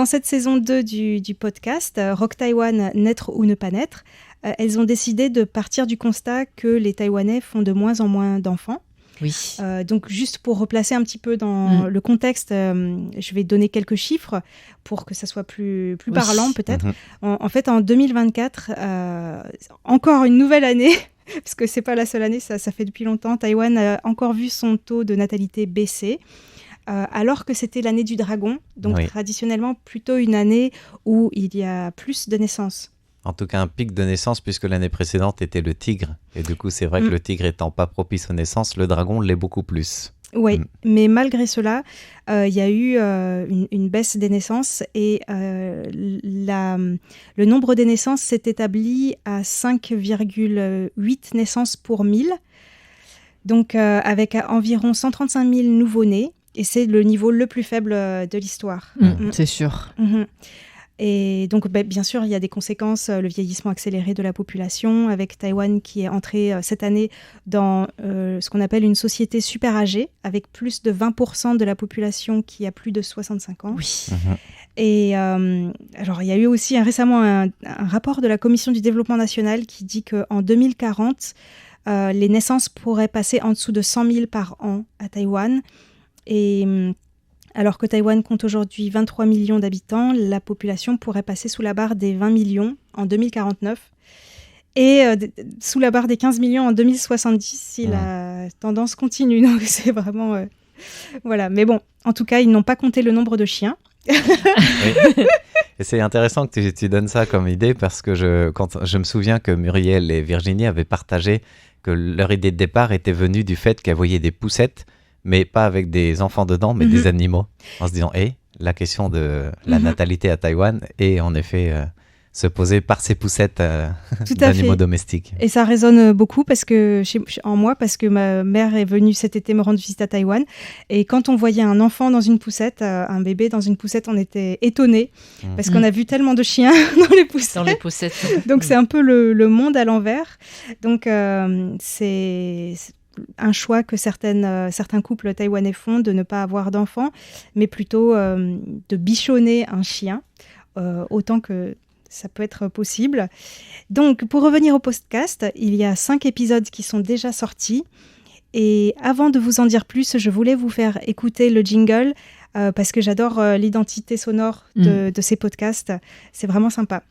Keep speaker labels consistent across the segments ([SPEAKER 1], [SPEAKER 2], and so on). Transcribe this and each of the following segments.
[SPEAKER 1] dans cette saison 2 du podcast, Rock Taïwan, naître ou ne pas naître, elles ont décidé de partir du constat que les Taïwanais font de moins en moins d'enfants.
[SPEAKER 2] Oui.
[SPEAKER 1] Donc, juste pour replacer un petit peu dans le contexte, je vais donner quelques chiffres pour que ça soit plus parlant, peut-être. En fait, en 2024, encore une nouvelle année, parce que c'est pas la seule année, ça fait depuis longtemps, Taïwan a encore vu son taux de natalité baisser. Alors que c'était l'année du dragon, donc traditionnellement plutôt une année où il y a plus de naissances.
[SPEAKER 3] En tout cas, un pic de naissance, puisque l'année précédente était le tigre. Et du coup, c'est vrai que le tigre étant pas propice aux naissances, le dragon l'est beaucoup plus.
[SPEAKER 1] Oui, mais malgré cela, il y a eu une baisse des naissances et le nombre des naissances s'est établi à 5,8 naissances pour 1000. Donc, avec environ 135 000 nouveau-nés. Et c'est le niveau le plus faible de l'histoire.
[SPEAKER 2] C'est sûr.
[SPEAKER 1] Et donc, bien sûr, il y a des conséquences, le vieillissement accéléré de la population, avec Taïwan qui est entré cette année dans ce qu'on appelle une société super âgée, avec plus de 20% de la population qui a plus de 65 ans.
[SPEAKER 2] Oui.
[SPEAKER 1] Et alors, il y a eu aussi récemment un rapport de la Commission du développement national qui dit qu'en 2040, les naissances pourraient passer en dessous de 100 000 par an à Taïwan. Et alors que Taïwan compte aujourd'hui 23 millions d'habitants, la population pourrait passer sous la barre des 20 millions en 2049 et sous la barre des 15 millions en 2070 si la tendance continue. Donc c'est vraiment... Voilà. Mais bon, en tout cas, ils n'ont pas compté le nombre de chiens.
[SPEAKER 3] Oui. Et c'est intéressant que tu donnes ça comme idée parce que je me souviens que Muriel et Virginie avaient partagé que leur idée de départ était venue du fait qu'elles voyaient des poussettes mais pas avec des enfants dedans, mais des animaux. En se disant, la question de la natalité à Taïwan est en effet se poser par ces poussettes d'animaux domestiques.
[SPEAKER 1] Et ça résonne beaucoup en moi, parce que ma mère est venue cet été me rendre visite à Taïwan. Et quand on voyait un enfant dans une poussette, un bébé dans une poussette, on était étonnés, parce qu'on a vu tellement de chiens dans les poussettes. Donc c'est un peu le monde à l'envers. Donc c'est un choix que certains couples taïwanais font de ne pas avoir d'enfants, mais plutôt de bichonner un chien, autant que ça peut être possible. Donc, pour revenir au podcast, il y a 5 épisodes qui sont déjà sortis. Et avant de vous en dire plus, je voulais vous faire écouter le jingle, parce que j'adore l'identité sonore de ces podcasts. C'est vraiment sympa.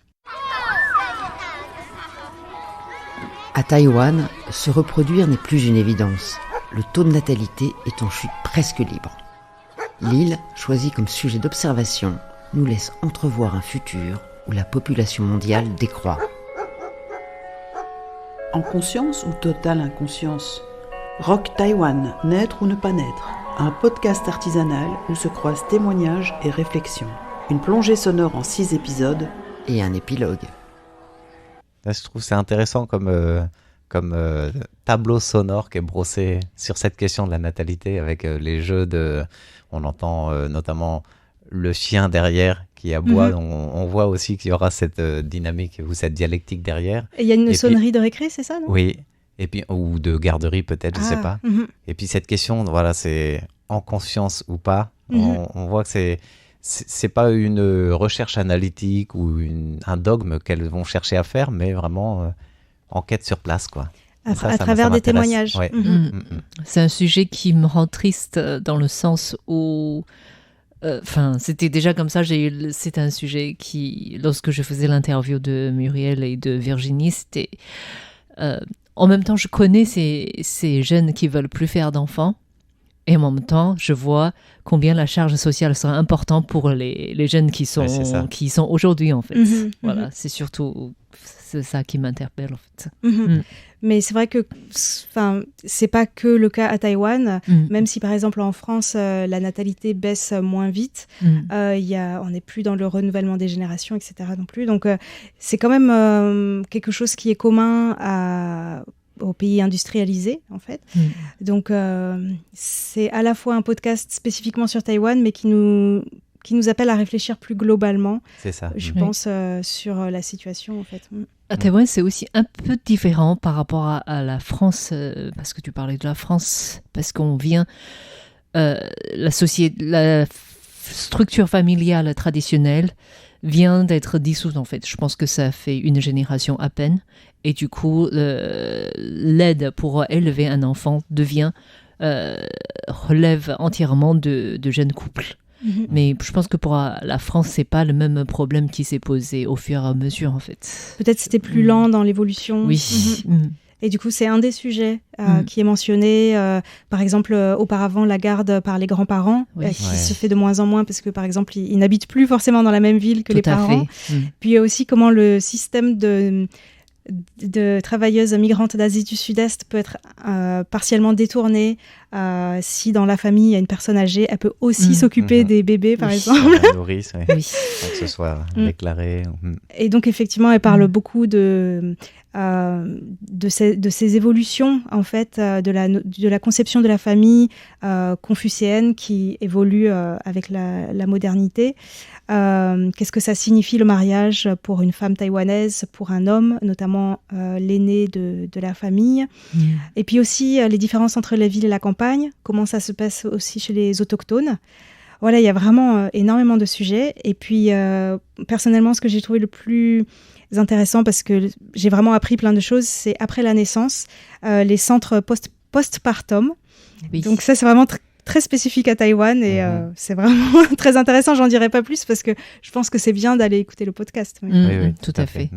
[SPEAKER 4] À Taïwan, se reproduire n'est plus une évidence. Le taux de natalité est en chute presque libre. L'île, choisie comme sujet d'observation, nous laisse entrevoir un futur où la population mondiale décroît.
[SPEAKER 5] En conscience ou totale inconscience ? Rock Taïwan, naître ou ne pas naître ? Un podcast artisanal où se croisent témoignages et réflexions. Une plongée sonore en 6 épisodes.
[SPEAKER 4] Et un épilogue.
[SPEAKER 3] Là, je trouve que c'est intéressant comme tableau sonore qui est brossé sur cette question de la natalité avec les jeux de... On entend notamment le chien derrière qui aboie. On voit aussi qu'il y aura cette dynamique ou cette dialectique derrière.
[SPEAKER 1] Et il y a une sonnerie de récré, c'est ça, non ?
[SPEAKER 3] Oui, et puis, ou de garderie peut-être, je ne sais pas. Et puis cette question, voilà, c'est en conscience ou pas. On voit que c'est pas une recherche analytique ou un dogme qu'elles vont chercher à faire, mais vraiment enquête sur place, quoi.
[SPEAKER 1] À travers des témoignages.
[SPEAKER 3] Ouais.
[SPEAKER 2] C'est un sujet qui me rend triste dans le sens où... c'était déjà comme ça, c'était un sujet qui, lorsque je faisais l'interview de Muriel et de Virginie, c'était... en même temps, je connais ces jeunes qui veulent plus faire d'enfants. Et en même temps, je vois combien la charge sociale sera importante pour les jeunes qui sont aujourd'hui, en fait. Voilà, c'est surtout ça qui m'interpelle, en fait.
[SPEAKER 1] Mais c'est vrai que c'est pas que le cas à Taïwan. Même si, par exemple, en France, la natalité baisse moins vite, on n'est plus dans le renouvellement des générations, etc. non plus. Donc, c'est quand même quelque chose qui est commun aux pays industrialisés, en fait. Donc, c'est à la fois un podcast spécifiquement sur Taïwan, mais qui nous appelle à réfléchir plus globalement, je pense, sur la situation, en fait.
[SPEAKER 2] À Taïwan, c'est aussi un peu différent par rapport à la France, parce que tu parlais de la France, parce qu'on vient... la structure familiale traditionnelle vient d'être dissoute en fait. Je pense que ça fait une génération à peine. Et du coup, l'aide pour élever un enfant relève entièrement de jeunes couples. Mais je pense que pour la France, c'est pas le même problème qui s'est posé au fur et à mesure en fait.
[SPEAKER 1] Peut-être c'était plus lent dans l'évolution.
[SPEAKER 2] Oui.
[SPEAKER 1] Et du coup, c'est un des sujets qui est mentionné. Par exemple, auparavant, la garde par les grands-parents, qui se fait de moins en moins parce que, par exemple, ils n'habitent plus forcément dans la même ville que les parents. Puis il y a aussi comment le système de travailleuses migrantes d'Asie du Sud-Est peut être partiellement détourné. Si dans la famille, il y a une personne âgée, elle peut aussi s'occuper des bébés, par exemple.
[SPEAKER 3] La nourrice, sans que ce soit déclaré.
[SPEAKER 1] Et donc, effectivement, elle parle beaucoup de ces évolutions, en fait, de la conception de la famille confucéenne qui évolue avec la modernité. Qu'est-ce que ça signifie le mariage pour une femme taïwanaise, pour un homme, notamment l'aîné de la famille. Et puis aussi les différences entre la ville et la campagne, comment ça se passe aussi chez les autochtones. Voilà, il y a vraiment énormément de sujets. Et puis, personnellement, ce que j'ai trouvé le plus intéressant, parce que j'ai vraiment appris plein de choses, c'est après la naissance, les centres postpartum. Donc ça, c'est vraiment très spécifique à Taïwan et c'est vraiment très intéressant. J'en dirai pas plus parce que je pense que c'est bien d'aller écouter le podcast.
[SPEAKER 3] Oui,
[SPEAKER 2] tout à fait.